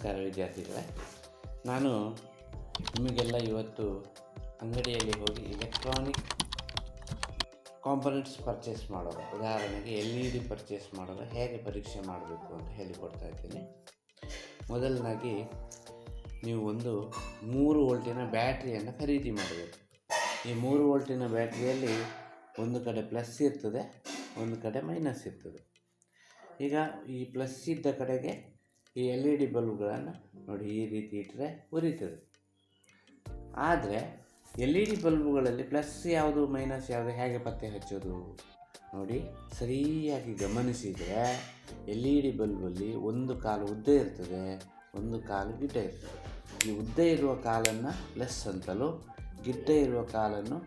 ನಮಸ್ಕಾರ ವಿದ್ಯಾರ್ಥಿಗಳೇ. ನಾನು ನಿಮಗೆಲ್ಲ ಇವತ್ತು ಅಂಗಡಿಯಲ್ಲಿ ಹೋಗಿ ಎಲೆಕ್ಟ್ರಾನಿಕ್ ಕಾಂಪೊನೆಂಟ್ಸ್ ಪರ್ಚೇಸ್ ಮಾಡೋದು, ಉದಾಹರಣೆಗೆ LED ಪರ್ಚೇಸ್ ಮಾಡೋದು ಹೇಗೆ ಪರೀಕ್ಷೆ ಮಾಡಬೇಕು ಅಂತ ಹೇಳಿಕೊಡ್ತಾ ಇದ್ದೀನಿ. ಮೊದಲನಾಗಿ ನೀವು ಒಂದು 3 ವೋಲ್ಟಿನ ಬ್ಯಾಟ್ರಿಯನ್ನು ಖರೀದಿ ಮಾಡಬೇಕು. ಈ 3 ವೋಲ್ಟಿನ ಬ್ಯಾಟ್ರಿಯಲ್ಲಿ ಒಂದು ಕಡೆ ಪ್ಲಸ್ ಇರ್ತದೆ, ಒಂದು ಕಡೆ ಮೈನಸ್ ಇರ್ತದೆ. ಈಗ ಈ ಪ್ಲಸ್ ಇದ್ದ ಕಡೆಗೆ ಈ LED ಬಲ್ಬ್ಗಳನ್ನು ನೋಡಿ ಈ ರೀತಿ ಇಟ್ಟರೆ ಉರಿತದೆ. ಆದರೆ LED ಬಲ್ಬ್ಗಳಲ್ಲಿ ಪ್ಲಸ್ ಯಾವುದು ಮೈನಸ್ ಯಾವುದು ಹೇಗೆ ಪತ್ತೆ ಹಚ್ಚೋದು ನೋಡಿ, ಸರಿಯಾಗಿ ಗಮನಿಸಿದರೆ LED ಬಲ್ಬಲ್ಲಿ ಒಂದು ಕಾಲು ಉದ್ದ ಇರ್ತದೆ, ಒಂದು ಕಾಲು ಗಿಡ್ಡ ಇರ್ತದೆ. ಈ ಉದ್ದ ಇರುವ ಕಾಲನ್ನು ಪ್ಲಸ್ ಅಂತಲೂ ಗಿಡ್ಡ ಇರುವ ಕಾಲನ್ನು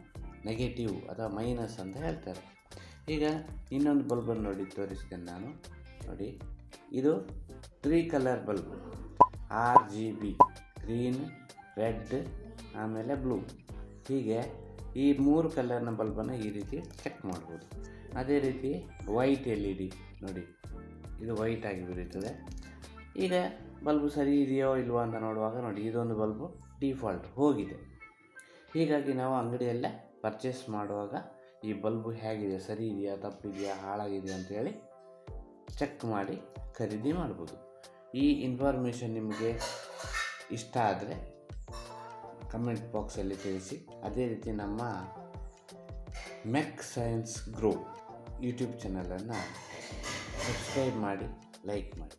ನೆಗೆಟಿವ್ ಅಥವಾ ಮೈನಸ್ ಅಂತ ಹೇಳ್ತಾರೆ. ಈಗ ಇನ್ನೊಂದು ಬಲ್ಬನ್ನು ನೋಡಿ ತೋರಿಸ್ತೇನೆ ನಾನು. ನೋಡಿ, ಇದು 3 colour bulb, RGB, green, red, ಆಮೇಲೆ ಬ್ಲೂ. ಹೀಗೆ ಈ 3 ಕಲರ್ನ ಬಲ್ಬನ್ನು ಈ ರೀತಿ ಚೆಕ್ ಮಾಡ್ಬೋದು. ಅದೇ ರೀತಿ ವೈಟ್ LED ನೋಡಿ, ಇದು ವೈಟ್ ಆಗಿ ಬರುತ್ತದೆ. ಈಗ ಬಲ್ಬು ಸರಿ ಇದೆಯೋ ಇಲ್ವೋ ಅಂತ ನೋಡುವಾಗ ನೋಡಿ, ಇದೊಂದು ಬಲ್ಬು ಡಿಫಾಲ್ಟ್ ಹೋಗಿದೆ. ಹೀಗಾಗಿ ನಾವು ಅಂಗಡಿಯಲ್ಲೇ ಪರ್ಚೇಸ್ ಮಾಡುವಾಗ ಈ ಬಲ್ಬು ಹೇಗಿದೆ, ಸರಿ ಇದೆಯಾ, ತಪ್ಪಿದೆಯಾ, ಹಾಳಾಗಿದೆಯಾ ಅಂತೇಳಿ ಚೆಕ್ ಮಾಡಿ ಖರೀದಿ ಮಾಡ್ಬೋದು. ಈ ಇನ್ಫಾರ್ಮೇಷನ್ ನಿಮಗೆ ಇಷ್ಟ ಆದರೆ ಕಮೆಂಟ್ ಬಾಕ್ಸಲ್ಲಿ ತಿಳಿಸಿ. ಅದೇ ರೀತಿ ನಮ್ಮ ಮೆಕ್ ಸೈನ್ಸ್ ಗ್ರೋ ಯೂಟ್ಯೂಬ್ ಚಾನಲನ್ನು ಸಬ್ಸ್ಕ್ರೈಬ್ ಮಾಡಿ, ಲೈಕ್ ಮಾಡಿ.